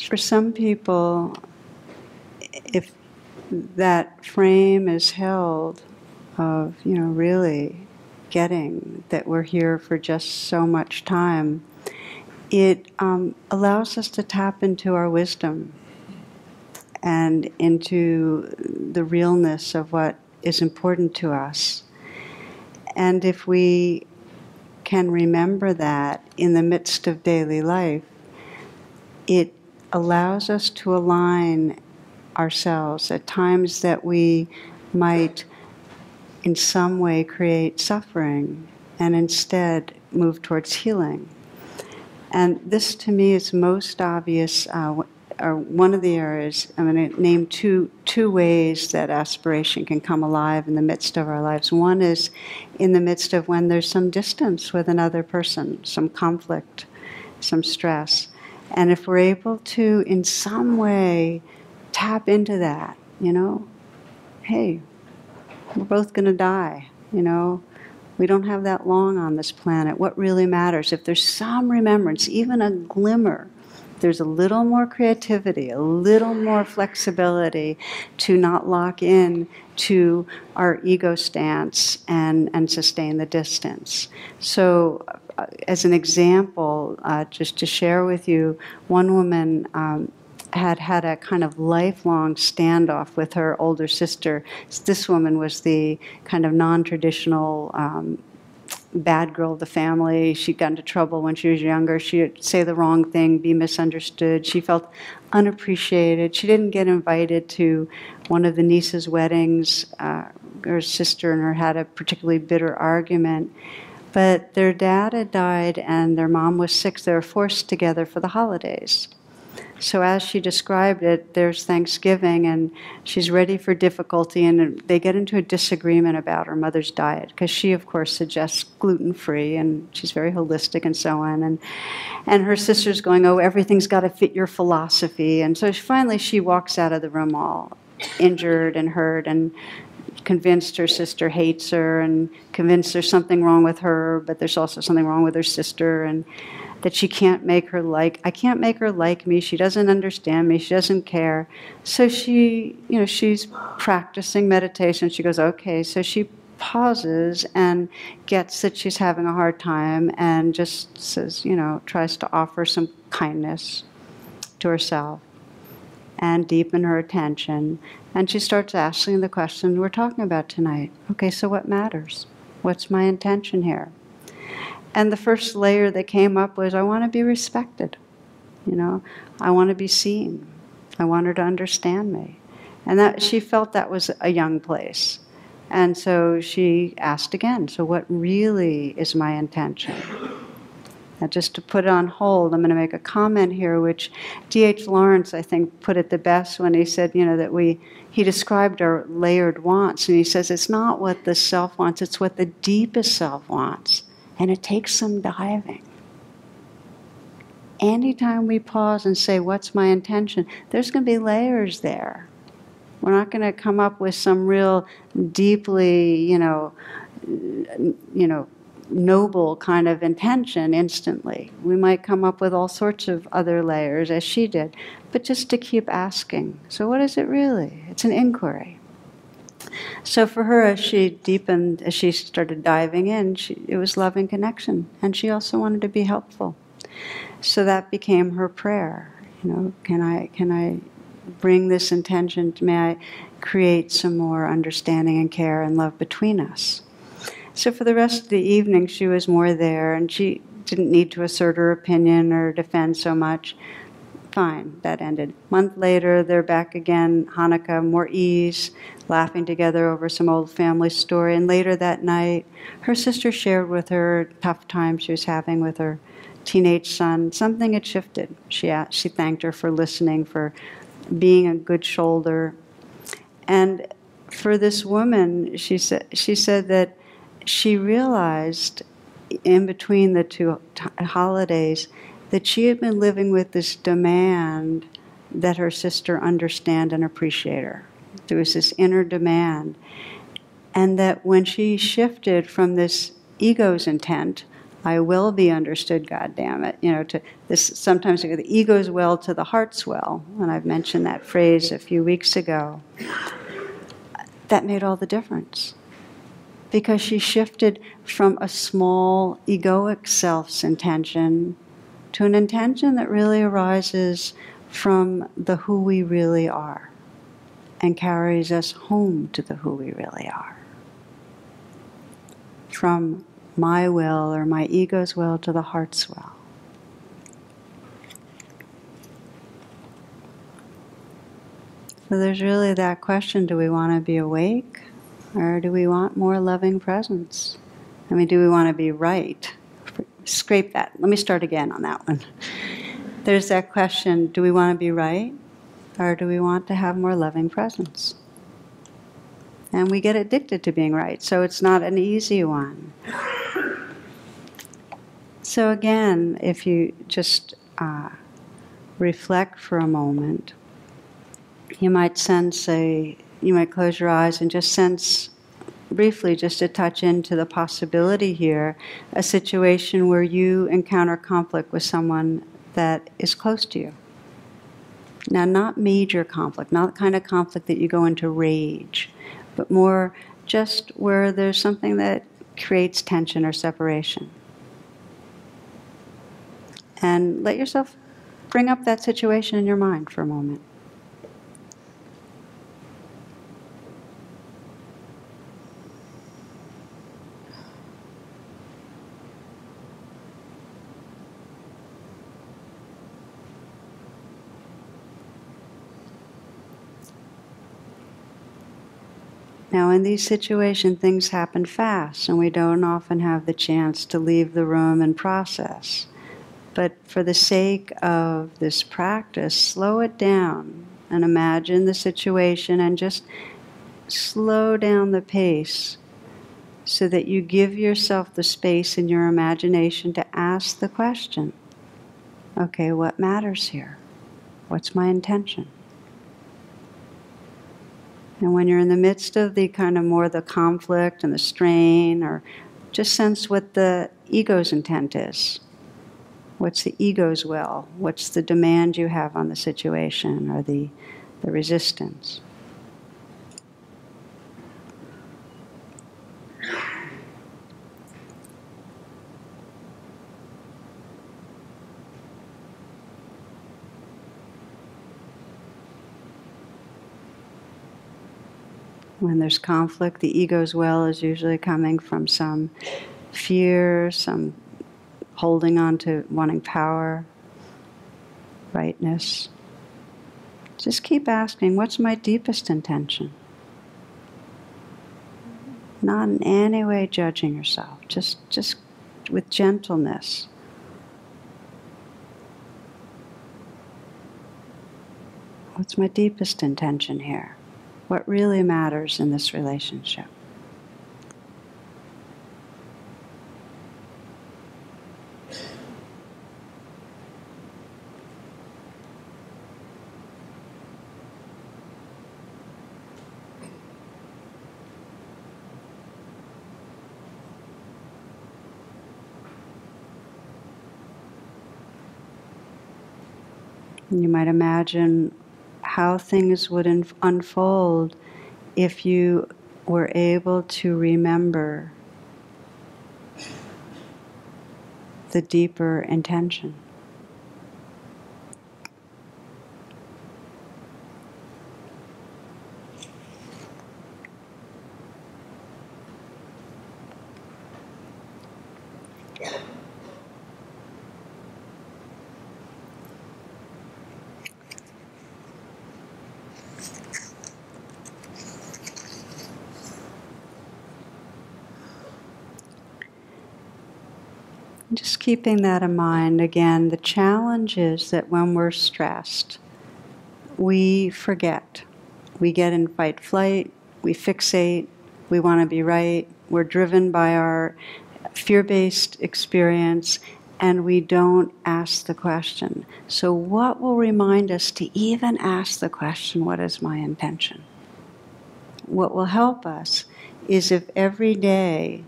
For some people, if that frame is held of, really getting that we're here for just so much time, it allows us to tap into our wisdom and into the realness of what is important to us. And if we can remember that in the midst of daily life, it allows us to align ourselves at times that we might in some way create suffering and instead move towards healing. And this to me is most obvious, or one of the areas. I'm going to name two ways that aspiration can come alive in the midst of our lives. One is in the midst of when there's some distance with another person, some conflict, some stress. And if we're able to, in some way, tap into that, hey, we're both going to die, we don't have that long on this planet. What really matters? If there's some remembrance, even a glimmer, there's a little more creativity, a little more flexibility to not lock in to our ego stance and sustain the distance. So, as an example, just to share with you, one woman had a kind of lifelong standoff with her older sister. This woman was the kind of non-traditional bad girl of the family. She got into trouble when she was younger. She would say the wrong thing, be misunderstood. She felt unappreciated. She didn't get invited to one of the niece's weddings. Her sister and her had a particularly bitter argument. But their dad had died and their mom was sick. They were forced together for the holidays. So as she described it, there's Thanksgiving, and she's ready for difficulty, and they get into a disagreement about her mother's diet, because she, of course, suggests gluten-free, and she's very holistic and so on. And her sister's going, oh, everything's got to fit your philosophy. And so finally she walks out of the room all injured and hurt, and convinced her sister hates her, and convinced there's something wrong with her, but there's also something wrong with her sister, and that she can't make her I can't make her like me, she doesn't understand me, she doesn't care. So she, she's practicing meditation. She goes, okay, so she pauses and gets that she's having a hard time and just says, tries to offer some kindness to herself and deepen her attention. And she starts asking the question we're talking about tonight. Okay, so what matters? What's my intention here? And the first layer that came up was, I want to be respected. I want to be seen. I want her to understand me. And that she felt that was a young place. And so she asked again, so what really is my intention? Now, just to put it on hold, I'm going to make a comment here, which D.H. Lawrence, I think, put it the best when he said, that he described our layered wants, and he says it's not what the self wants, it's what the deepest self wants. And it takes some diving. Anytime we pause and say, what's my intention? There's going to be layers there. We're not going to come up with some real deeply, noble kind of intention instantly. We might come up with all sorts of other layers, as she did. But just to keep asking, so what is it really? It's an inquiry. So for her, as she deepened, as she started diving in, it was loving connection. And she also wanted to be helpful. So that became her prayer. Can I bring this intention? May I create some more understanding and care and love between us? So for the rest of the evening, she was more there, and she didn't need to assert her opinion or defend so much. Fine, that ended. A month later, they're back again, Hanukkah, more ease, laughing together over some old family story. And later that night, her sister shared with her a tough time she was having with her teenage son. Something had shifted. She thanked her for listening, for being a good shoulder. And for this woman, she said that she realized in between the two holidays that she had been living with this demand that her sister understand and appreciate her. There was this inner demand. And that when she shifted from this ego's intent I will be understood, God damn it. You know, to this, sometimes the ego's well to the heart's well, and I've mentioned that phrase a few weeks ago. That made all the difference. Because she shifted from a small egoic self's intention to an intention that really arises from the who we really are and carries us home to the who we really are. From my will or my ego's will to the heart's will. So there's really that question, do we want to be awake or do we want more loving presence? I mean, do we want to be right? Scrape that. Let me start again on that one. There's that question, do we want to be right or do we want to have more loving presence? And we get addicted to being right, so it's not an easy one. So again, if you just reflect for a moment, you might you might close your eyes and just sense briefly, just to touch into the possibility here, a situation where you encounter conflict with someone that is close to you. Now, not major conflict, not the kind of conflict that you go into rage, but more just where there's something that creates tension or separation. And let yourself bring up that situation in your mind for a moment. Now, in these situations, things happen fast, and we don't often have the chance to leave the room and process. But for the sake of this practice, slow it down and imagine the situation and just slow down the pace so that you give yourself the space in your imagination to ask the question, okay, what matters here? What's my intention? And when you're in the midst of the kind of more the conflict and the strain, or just sense what the ego's intent is. What's the ego's will? What's the demand you have on the situation or the resistance? When there's conflict, the ego's will is usually coming from some fear, some holding on to wanting power, rightness. Just keep asking, what's my deepest intention? Not in any way judging yourself, just with gentleness. What's my deepest intention here? What really matters in this relationship? You might imagine how things would unfold if you were able to remember the deeper intention. Just keeping that in mind, again, the challenge is that when we're stressed, we forget. We get in fight flight, we fixate, we want to be right, we're driven by our fear-based experience, and we don't ask the question. So what will remind us to even ask the question, what is my intention? What will help us is if every day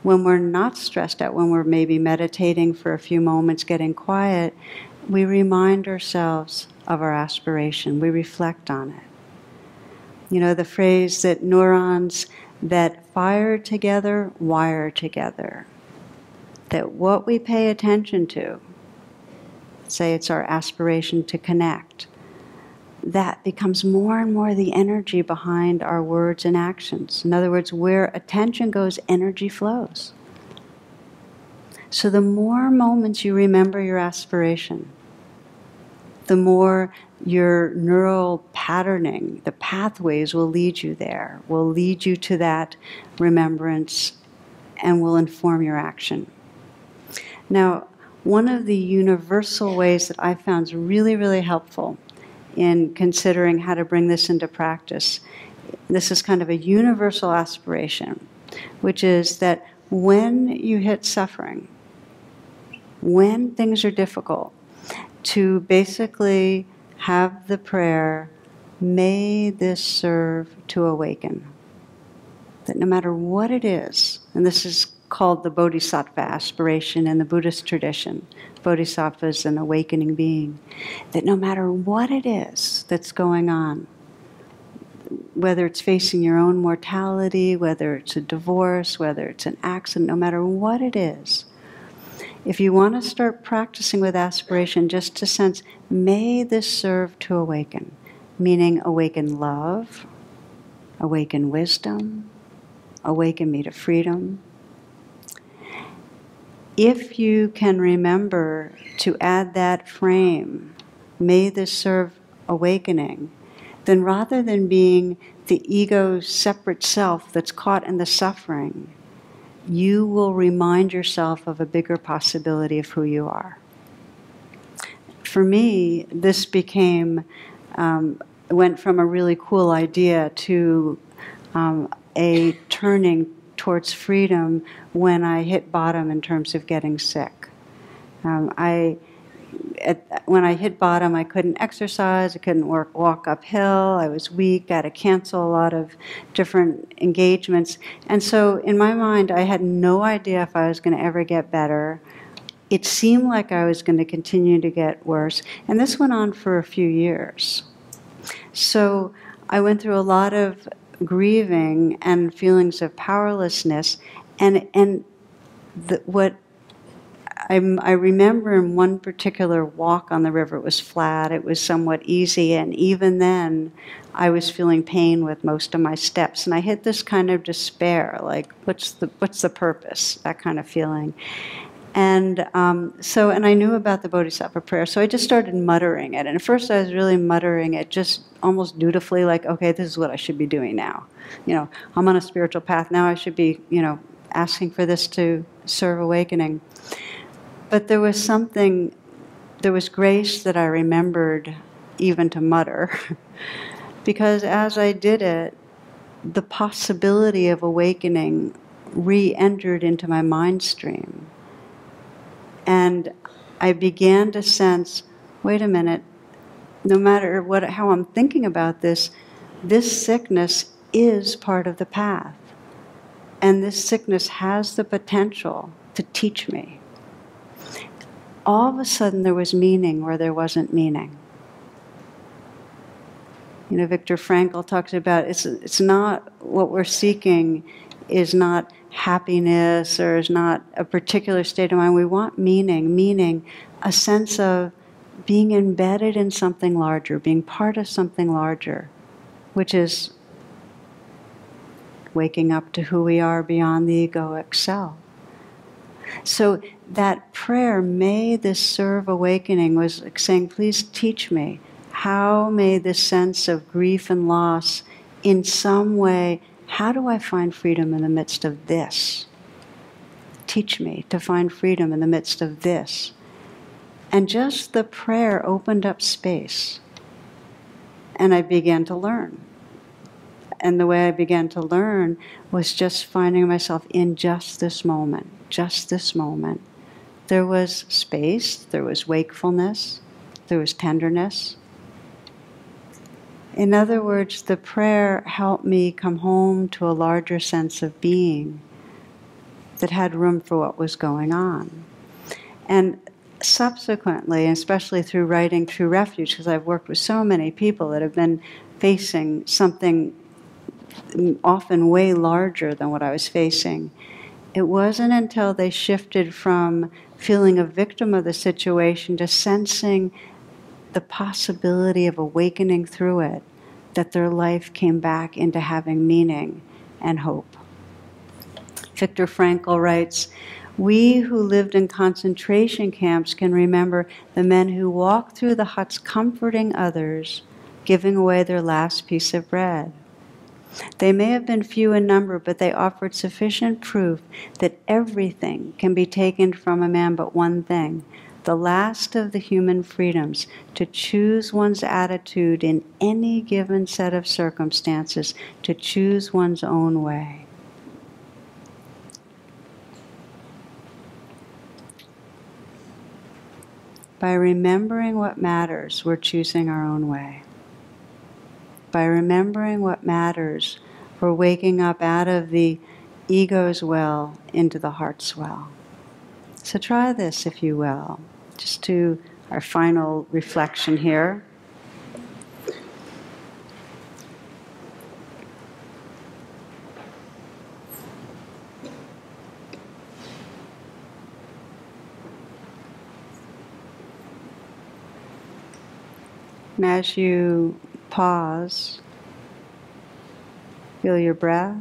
when we're not stressed out, when we're maybe meditating for a few moments, getting quiet, we remind ourselves of our aspiration. We reflect on it. You know, the phrase that neurons that fire together, wire together. That what we pay attention to, say it's our aspiration to connect, that becomes more and more the energy behind our words and actions. In other words, where attention goes, energy flows. So the more moments you remember your aspiration, the more your neural patterning, the pathways will lead you there, will lead you to that remembrance and will inform your action. Now, one of the universal ways that I found really, really helpful in considering how to bring this into practice, this is kind of a universal aspiration, which is that when you hit suffering, when things are difficult, to basically have the prayer, may this serve to awaken. That no matter what it is, and this is called the Bodhisattva Aspiration in the Buddhist tradition. Bodhisattva is an awakening being. That no matter what it is that's going on, whether it's facing your own mortality, whether it's a divorce, whether it's an accident, no matter what it is, if you want to start practicing with aspiration, just to sense, may this serve to awaken, meaning awaken love, awaken wisdom, awaken me to freedom. If you can remember to add that frame, may this serve awakening, then rather than being the ego's separate self that's caught in the suffering, you will remind yourself of a bigger possibility of who you are. For me, this went from a really cool idea to a turning towards freedom when I hit bottom in terms of getting sick. When I hit bottom, I couldn't exercise, I couldn't walk uphill, I was weak, I had to cancel a lot of different engagements. And so in my mind, I had no idea if I was going to ever get better. It seemed like I was going to continue to get worse. And this went on for a few years. So I went through a lot of grieving and feelings of powerlessness, what I remember in one particular walk on the river, it was flat, it was somewhat easy, and even then I was feeling pain with most of my steps, and I hit this kind of despair, like what's the purpose, that kind of feeling. And and I knew about the Bodhisattva Prayer, so I just started muttering it. And at first I was really muttering it just almost dutifully, like, okay, this is what I should be doing now. You know, I'm on a spiritual path, now I should be, asking for this to serve awakening. But there was grace that I remembered even to mutter, because as I did it, the possibility of awakening re-entered into my mind stream. And I began to sense, wait a minute, no matter how I'm thinking about this sickness is part of the path. And this sickness has the potential to teach me. All of a sudden there was meaning where there wasn't meaning. Viktor Frankl talks about it's not what we're seeking is not happiness or is not a particular state of mind. We want meaning, a sense of being embedded in something larger, being part of something larger, which is waking up to who we are beyond the egoic self. So that prayer, may this serve awakening, was like saying, please teach me, how may this sense of grief and loss in some way, how do I find freedom in the midst of this? Teach me to find freedom in the midst of this. And just the prayer opened up space. And I began to learn. And the way I began to learn was just finding myself in just this moment. Just this moment. There was space, there was wakefulness, there was tenderness. In other words, the prayer helped me come home to a larger sense of being. that had room for what was going on. And subsequently, especially through writing True Refuge, because I've worked with so many people that have been facing something often way larger than what I was facing, it wasn't until they shifted from feeling a victim of the situation to sensing the possibility of awakening through it that their life came back into having meaning and hope. Viktor Frankl writes, "We who lived in concentration camps can remember the men who walked through the huts comforting others, giving away their last piece of bread. They may have been few in number, but they offered sufficient proof that everything can be taken from a man but one thing, the last of the human freedoms, to choose one's attitude in any given set of circumstances, to choose one's own way." By remembering what matters, we're choosing our own way. By remembering what matters, we're waking up out of the ego's well into the heart's well. So try this, if you will, just to our final reflection here. And as you pause, feel your breath.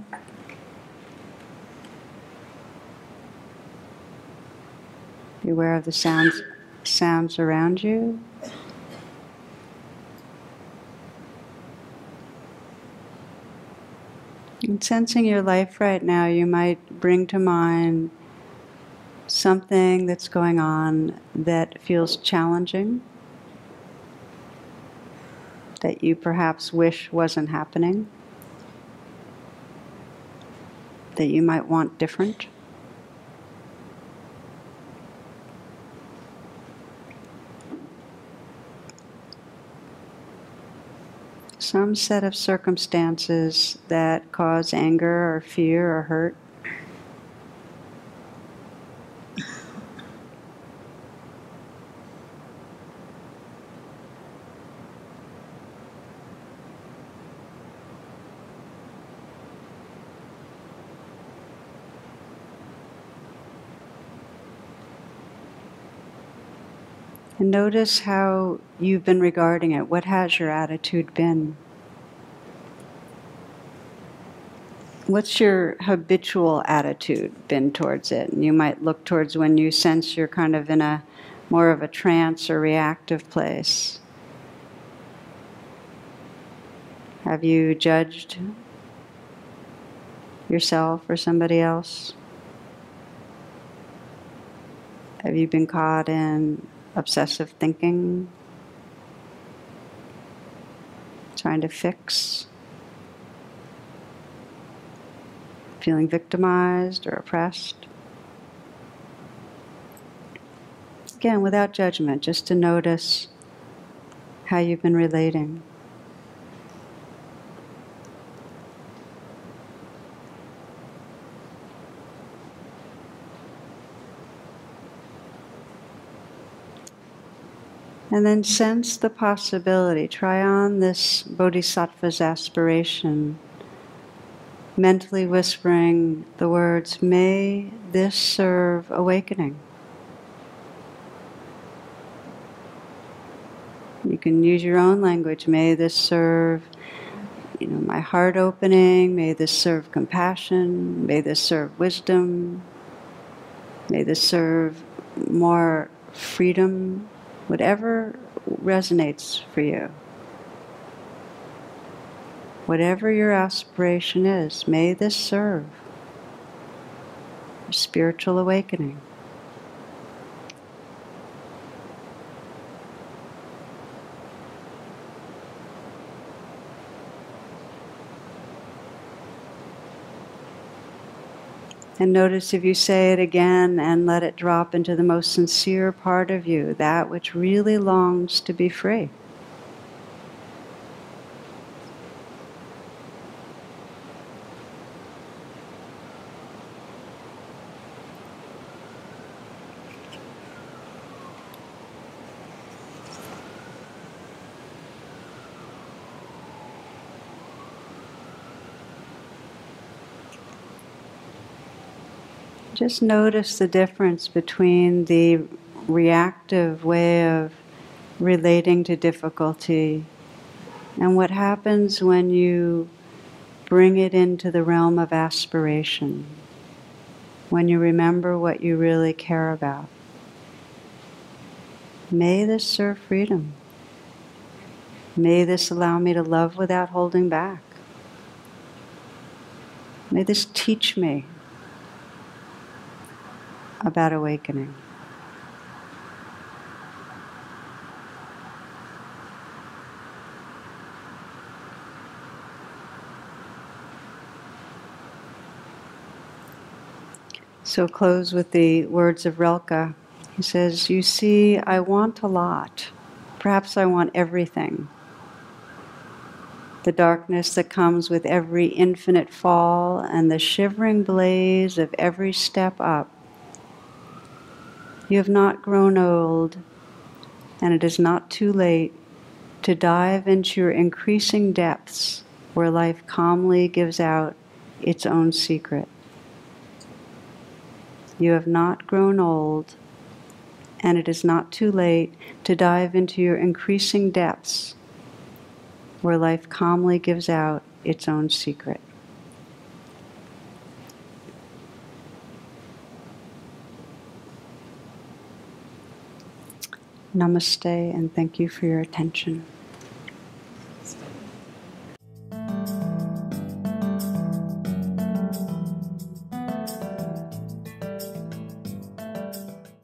Be aware of the sounds around you. And sensing your life right now, you might bring to mind something that's going on that feels challenging, that you perhaps wish wasn't happening, that you might want different. Some set of circumstances that cause anger or fear or hurt. And notice how you've been regarding it. What has your attitude been? What's your habitual attitude been towards it? And you might look towards when you sense you're kind of in a more of a trance or reactive place. Have you judged yourself or somebody else? Have you been caught in obsessive thinking? Trying to fix? Feeling victimized or oppressed? Again, without judgment, just to notice how you've been relating. And then sense the possibility. Try on this Bodhisattva's Aspiration, mentally whispering the words, "May this serve awakening." You can use your own language. May this serve, my heart opening. May this serve compassion. May this serve wisdom. May this serve more freedom. Whatever resonates for you. Whatever your aspiration is, may this serve a spiritual awakening. And notice if you say it again and let it drop into the most sincere part of you, that which really longs to be free. Just notice the difference between the reactive way of relating to difficulty and what happens when you bring it into the realm of aspiration, when you remember what you really care about. May this serve freedom. May this allow me to love without holding back. May this teach me about awakening. So close with the words of Rilke. He says, "You see, I want a lot. Perhaps I want everything. The darkness that comes with every infinite fall and the shivering blaze of every step up. You have not grown old, and it is not too late to dive into your increasing depths where life calmly gives out its own secret. You have not grown old, and it is not too late to dive into your increasing depths where life calmly gives out its own secret." Namaste, and thank you for your attention.